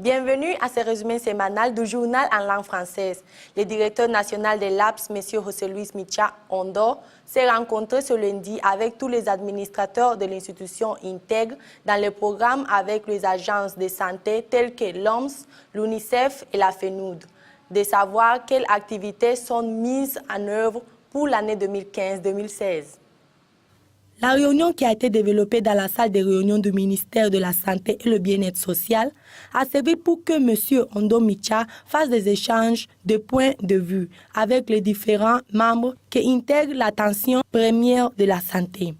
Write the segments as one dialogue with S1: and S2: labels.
S1: Bienvenue à ce résumé sémanal du journal en langue française. Le directeur national des LAPS, M. José Luis Micha Ondo, s'est rencontré ce lundi avec tous les administrateurs de l'institution Intègre dans le programme avec les agences de santé telles que l'OMS, l'UNICEF et la FENUD, de savoir quelles activités sont mises en œuvre pour l'année 2015-2016. La réunion qui a été développée dans la salle de réunion du ministère de la Santé et le Bien-être social a servi pour que M. Ondo Micha fasse des échanges de points de vue avec les différents membres qui intègrent l'attention première de la santé.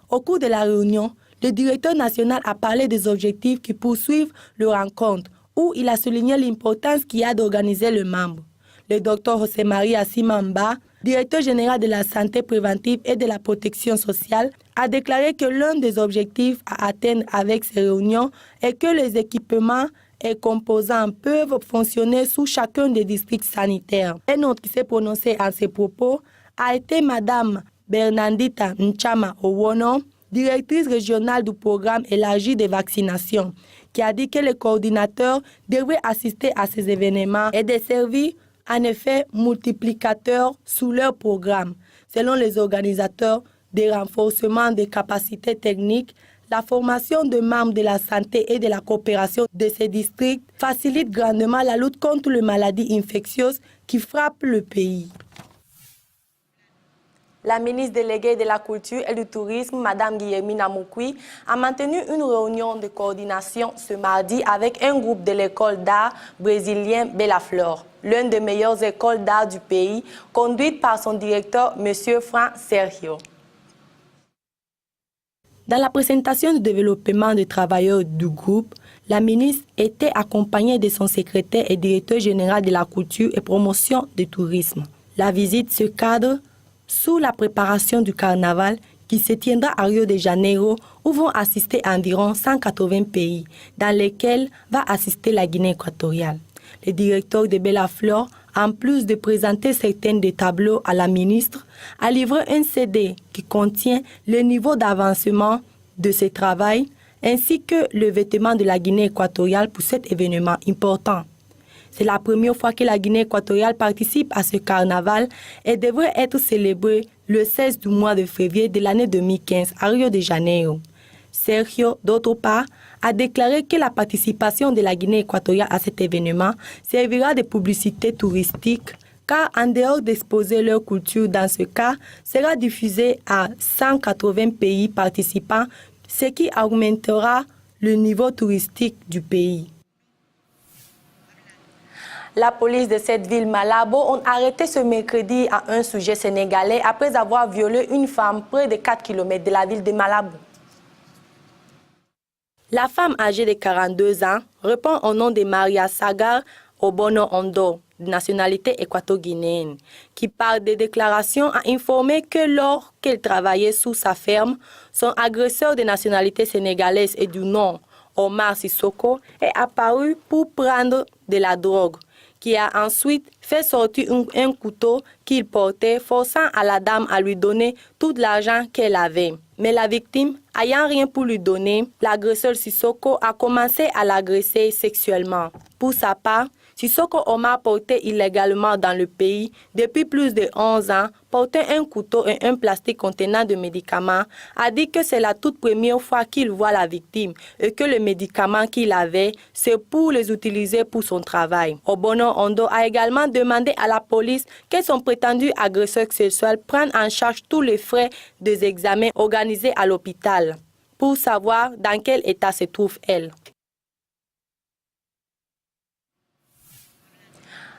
S1: Au cours de la réunion, le directeur national a parlé des objectifs qui poursuivent le rencontre, où il a souligné l'importance qu'il y a d'organiser le membre. Le Dr José María Simamba, directeur général de la santé préventive et de la protection sociale, a déclaré que l'un des objectifs à atteindre avec ces réunions est que les équipements et composants peuvent fonctionner sous chacun des districts sanitaires. Un autre qui s'est prononcé en ces propos a été Mme Bernardita Nchama Owono, directrice régionale du programme élargi de vaccination, qui a dit que les coordinateurs devraient assister à ces événements et de servir en effet multiplicateurs sous leur programme. Selon les organisateurs, des renforcements des capacités techniques, la formation de membres de la santé et de la coopération de ces districts facilite grandement la lutte contre les maladies infectieuses qui frappent le pays. La ministre déléguée de la Culture et du Tourisme, Mme Guillermina Mukwi, a maintenu une réunion de coordination ce mardi avec un groupe de l'école d'art brésilien Bellaflor, l'une des meilleures écoles d'art du pays, conduite par son directeur, M. Frank Sergio. Dans la présentation du développement des travailleurs du groupe, la ministre était accompagnée de son secrétaire et directeur général de la Culture et Promotion du Tourisme. La visite se cadre sous la préparation du carnaval qui se tiendra à Rio de Janeiro, où vont assister environ 180 pays, dans lesquels va assister la Guinée équatoriale. Le directeur de Bellaflor, en plus de présenter certains des tableaux à la ministre, a livré un CD qui contient le niveau d'avancement de ce travail, ainsi que le vêtement de la Guinée équatoriale pour cet événement important. C'est la première fois que la Guinée équatoriale participe à ce carnaval et devrait être célébré le 16 du mois de février de l'année 2015 à Rio de Janeiro. Sergio, d'autre part, a déclaré que la participation de la Guinée équatoriale à cet événement servira de publicité touristique, car en dehors d'exposer leur culture dans ce cas, sera diffusée à 180 pays participants, ce qui augmentera le niveau touristique du pays. La police de cette ville Malabo a arrêté ce mercredi à un sujet sénégalais après avoir violé une femme près de 4 km de la ville de Malabo. La femme âgée de 42 ans répond au nom de Maria Sagar Obono Ondo, de nationalité équato-guinéenne, qui par des déclarations a informé que lors qu'elle travaillait sous sa ferme, son agresseur de nationalité sénégalaise et du nom Omar Sissoko est apparu pour prendre de la drogue, qui a ensuite fait sortir un couteau qu'il portait, forçant à la dame à lui donner tout l'argent qu'elle avait. Mais la victime, ayant rien pour lui donner, l'agresseur Sissoko a commencé à l'agresser sexuellement. Pour sa part, Sissoko Omar portait illégalement dans le pays depuis plus de 11 ans, portait un couteau et un plastique contenant de médicaments, a dit que c'est la toute première fois qu'il voit la victime et que les médicaments qu'il avait, c'est pour les utiliser pour son travail. Obono Ondo a également demandé à la police que son prétendu agresseur sexuel prenne en charge tous les frais des examens organisés à l'hôpital pour savoir dans quel état se trouve elle.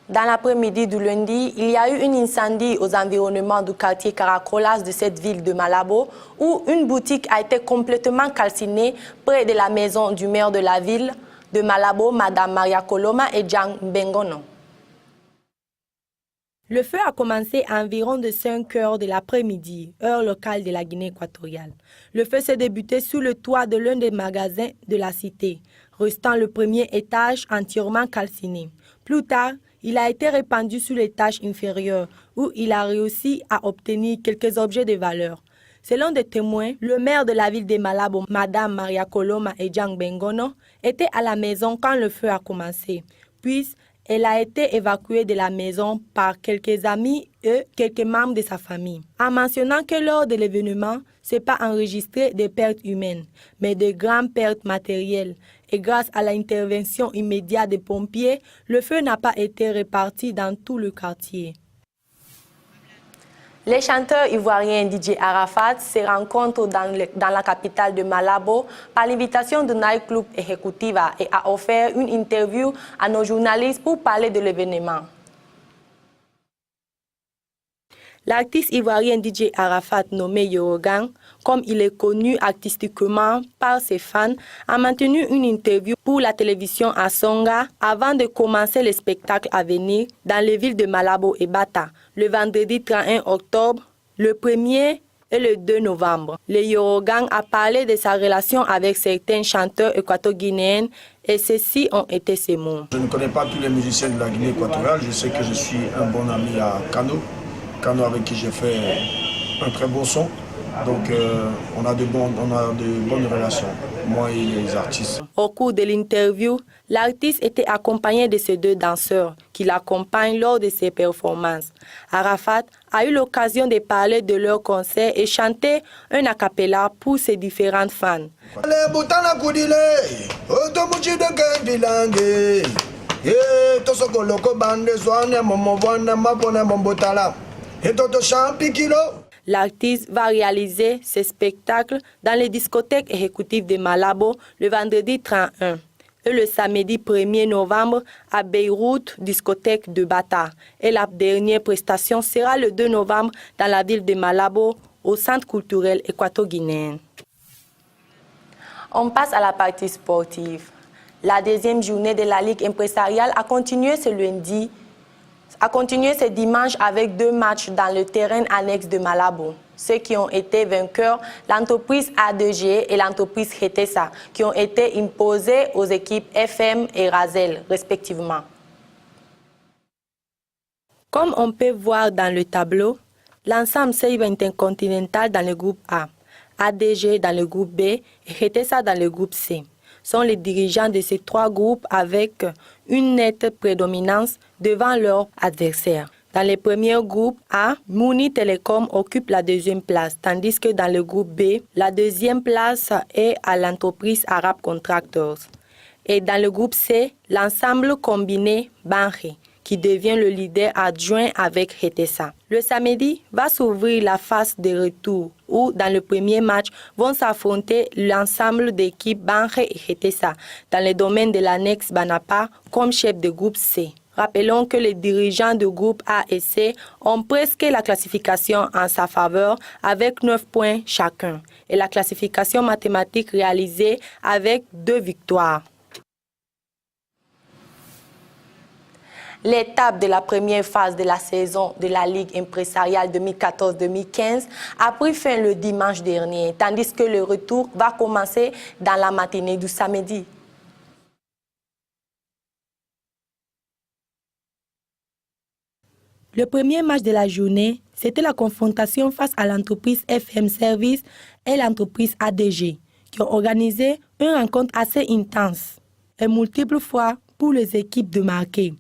S1: Dans l'après-midi du lundi, il y a eu un incendie aux environnements du quartier Caracolas de cette ville de Malabo, où une boutique a été complètement calcinée près de la maison du maire de la ville de Malabo, Mme Maria Coloma et Jean Bengono. Le feu a commencé à environ de 5 heures de l'après-midi, heure locale de la Guinée équatoriale. Le feu s'est débuté sous le toit de l'un des magasins de la cité, restant le premier étage entièrement calciné. Plus tard, il a été répandu sur l'étage inférieur, où il a réussi à obtenir quelques objets de valeur. Selon des témoins, le maire de la ville de Malabo, Madame Maria Koloma et Jang Bengono, était à la maison quand le feu a commencé. Puis, elle a été évacuée de la maison par quelques amis et quelques membres de sa famille. En mentionnant que lors de l'événement, ce n'est pas enregistré de pertes humaines, mais de grandes pertes matérielles. Et grâce à l'intervention immédiate des pompiers, le feu n'a pas été réparti dans tout le quartier. Les chanteurs ivoiriens DJ Arafat se rencontrent dans la capitale de Malabo par l'invitation de Night Club Executiva et a offert une interview à nos journalistes pour parler de l'événement. L'artiste ivoirien DJ Arafat, nommé Yorogang, comme il est connu artistiquement par ses fans, a maintenu une interview pour la télévision à Songa avant de commencer le spectacle à venir dans les villes de Malabo et Bata, le vendredi 31 octobre, le 1er et le 2 novembre. Le Yorogang a parlé de sa relation avec certains chanteurs équato-guinéens et ceux-ci ont été ses mots.
S2: Je ne connais pas tous les musiciens de la Guinée équatoriale, je sais que je suis un bon ami à Kano avec qui j'ai fait un très beau son. Donc on a de bonnes relations, moi et les artistes.
S1: Au cours de l'interview, l'artiste était accompagné de ses deux danseurs qui l'accompagnent lors de ses performances. Arafat a eu l'occasion de parler de leur concert et chanter un a cappella pour ses différents fans. L'artiste va réaliser ses spectacles dans les discothèques exécutives de Malabo le vendredi 31 et le samedi 1er novembre à Beyrouth, discothèque de Bata. Et la dernière prestation sera le 2 novembre dans la ville de Malabo, au Centre culturel équato-guinéen. On passe à la partie sportive. La deuxième journée de la Ligue impresariale a continué ce dimanche avec 2 matchs dans le terrain annexe de Malabo. Ceux qui ont été vainqueurs, l'entreprise A2G et l'entreprise Hetesa, qui ont été imposés aux équipes FM et Razel, respectivement. Comme on peut voir dans le tableau, l'ensemble Seiba Intercontinental dans le groupe A, ADG dans le groupe B et Hetesa dans le groupe C sont les dirigeants de ces 3 groupes avec une nette prédominance devant leurs adversaires. Dans le premier groupe A, Mouni Telecom occupe la 2e place, tandis que dans le groupe B, la 2e place est à l'entreprise Arab Contractors. Et dans le groupe C, l'ensemble combiné Banri, qui devient le leader adjoint avec Hetesa. Le samedi va s'ouvrir la phase de retour où, dans le premier match, vont s'affronter l'ensemble d'équipes Banri et Hetesa dans le domaine de l'annexe Banapa comme chef de groupe C. Rappelons que les dirigeants du groupe A et C ont presque la classification en sa faveur avec 9 points chacun et la classification mathématique réalisée avec 2 victoires. L'étape de la première phase de la saison de la Ligue impresariale 2014-2015 a pris fin le dimanche dernier, tandis que le retour va commencer dans la matinée du samedi. Le premier match de la journée, c'était la confrontation face à l'entreprise FM Service et l'entreprise ADG, qui ont organisé une rencontre assez intense et multiples fois pour les équipes de marquer.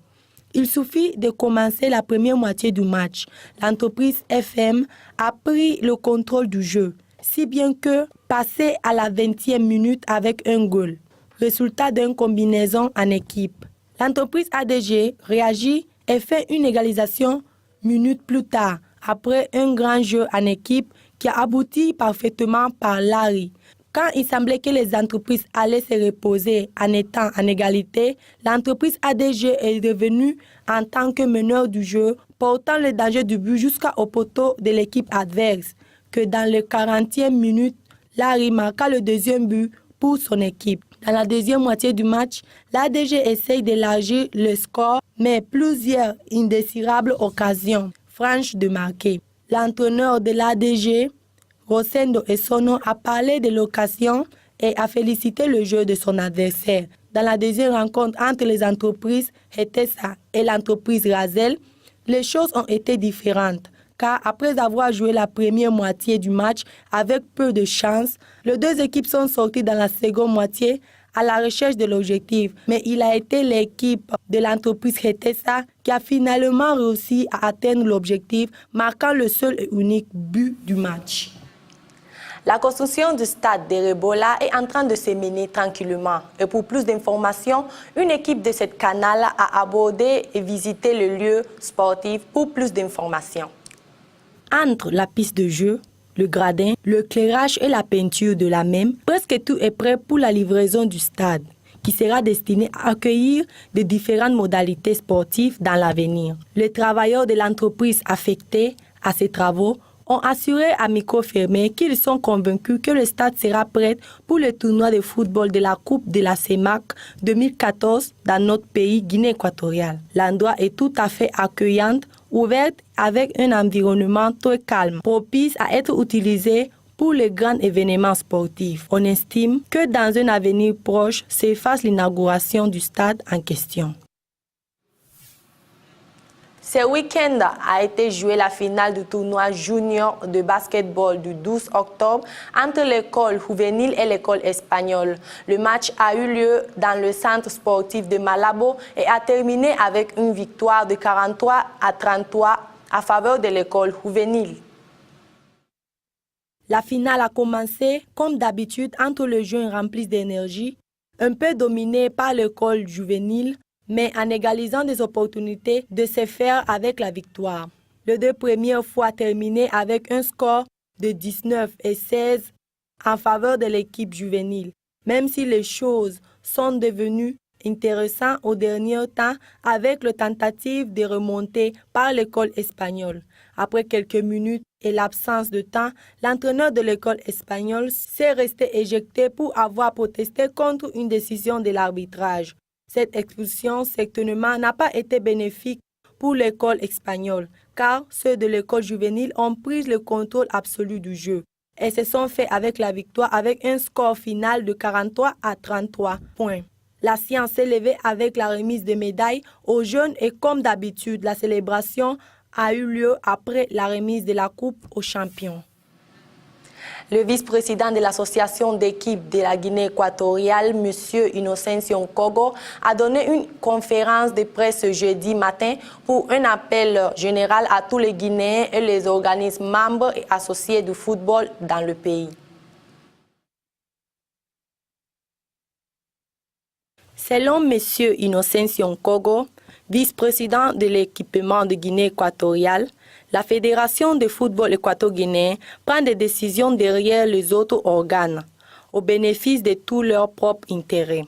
S1: Il suffit de commencer la première moitié du match. L'entreprise FM a pris le contrôle du jeu, si bien que passé à la 20e minute avec un goal, résultat d'une combinaison en équipe. L'entreprise ADG réagit et fait une égalisation minutes plus tard, après un grand jeu en équipe qui a abouti parfaitement par Larry. Quand il semblait que les entreprises allaient se reposer en étant en égalité, l'entreprise ADG est devenue en tant que meneur du jeu, portant le danger du but jusqu'au poteau de l'équipe adverse, que dans le 40e minute, Larry marqua le 2e but pour son équipe. Dans la deuxième moitié du match, l'ADG essaye d'élargir le score, mais plusieurs indésirables occasions franches de marquer. L'entraîneur de l'ADG, Rosendo Essono, a parlé de l'occasion et a félicité le jeu de son adversaire. Dans la deuxième rencontre entre les entreprises Hetesa et l'entreprise Razel, les choses ont été différentes, car après avoir joué la première moitié du match avec peu de chance, les deux équipes sont sorties dans la seconde moitié à la recherche de l'objectif. Mais il a été l'équipe de l'entreprise Getesa qui a finalement réussi à atteindre l'objectif, marquant le seul et unique but du match. La construction du stade de Rebola est en train de se mener tranquillement. Et pour plus d'informations, une équipe de cette canal a abordé et visité le lieu sportif pour plus d'informations. Entre la piste de jeu, le gradin, l'éclairage et la peinture de la même, presque tout est prêt pour la livraison du stade, qui sera destiné à accueillir de différentes modalités sportives dans l'avenir. Les travailleurs de l'entreprise affectés à ces travaux ont assuré à micro fermé qu'ils sont convaincus que le stade sera prêt pour le tournoi de football de la Coupe de la CEMAC 2014 dans notre pays Guinée équatoriale. L'endroit est tout à fait accueillant, ouverte avec un environnement très calme, propice à être utilisé pour les grands événements sportifs. On estime que dans un avenir proche s'efface l'inauguration du stade en question. Ce week-end a été jouée la finale du tournoi junior de basketball du 12 octobre entre l'école juvénile et l'école espagnole. Le match a eu lieu dans le centre sportif de Malabo et a terminé avec une victoire de 43-33 à faveur de l'école juvénile. La finale a commencé, comme d'habitude, entre les jeunes remplis d'énergie, un peu dominés par l'école juvénile, mais en égalisant des opportunités de se faire avec la victoire. Les deux premières fois terminées avec un score de 19 et 16 en faveur de l'équipe juvénile, même si les choses sont devenues intéressantes au dernier temps avec la tentative de remonter par l'école espagnole. Après quelques minutes et l'absence de temps, l'entraîneur de l'école espagnole s'est resté éjecté pour avoir protesté contre une décision de l'arbitrage. Cette expulsion, certainement, n'a pas été bénéfique pour l'école espagnole, car ceux de l'école juvénile ont pris le contrôle absolu du jeu et se sont fait avec la victoire avec un score final de 43-33 points. La séance s'est levée avec la remise de médailles aux jeunes et comme d'habitude, la célébration a eu lieu après la remise de la coupe aux champions. Le vice-président de l'association d'équipe de la Guinée équatoriale, M. Inocencio Nkogo, a donné une conférence de presse jeudi matin pour un appel général à tous les Guinéens et les organismes membres et associés du football dans le pays. Selon M. Inocencio Nkogo, vice-président de l'équipement de Guinée équatoriale, la Fédération de football équato-guinéen prend des décisions derrière les autres organes, au bénéfice de tous leurs propres intérêts.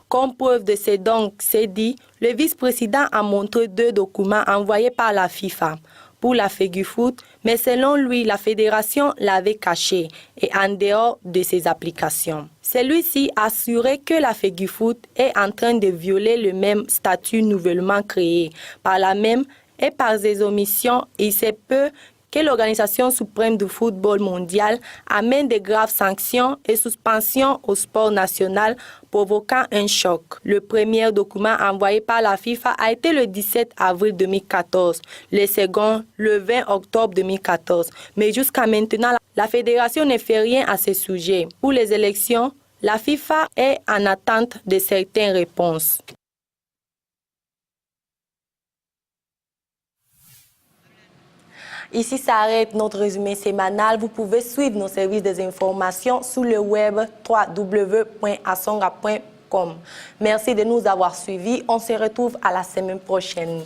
S1: Comme preuve de ce donc c'est dit, le vice-président a montré 2 documents envoyés par la FIFA pour la FEGUFOOT, mais selon lui, la fédération l'avait caché et en dehors de ses applications. Celui-ci assurait que la FEGUFOOT est en train de violer le même statut nouvellement créé. Par la même et par ses omissions, il se peut que l'Organisation suprême du football mondial amène de graves sanctions et suspensions au sport national, provoquant un choc. Le premier document envoyé par la FIFA a été le 17 avril 2014, le second le 20 octobre 2014. Mais jusqu'à maintenant, la fédération ne fait rien à ce sujet. Pour les élections, la FIFA est en attente de certaines réponses. Ici s'arrête notre résumé sémanal. Vous pouvez suivre nos services des informations sur le web www.asonga.com. Merci de nous avoir suivis. On se retrouve à la semaine prochaine.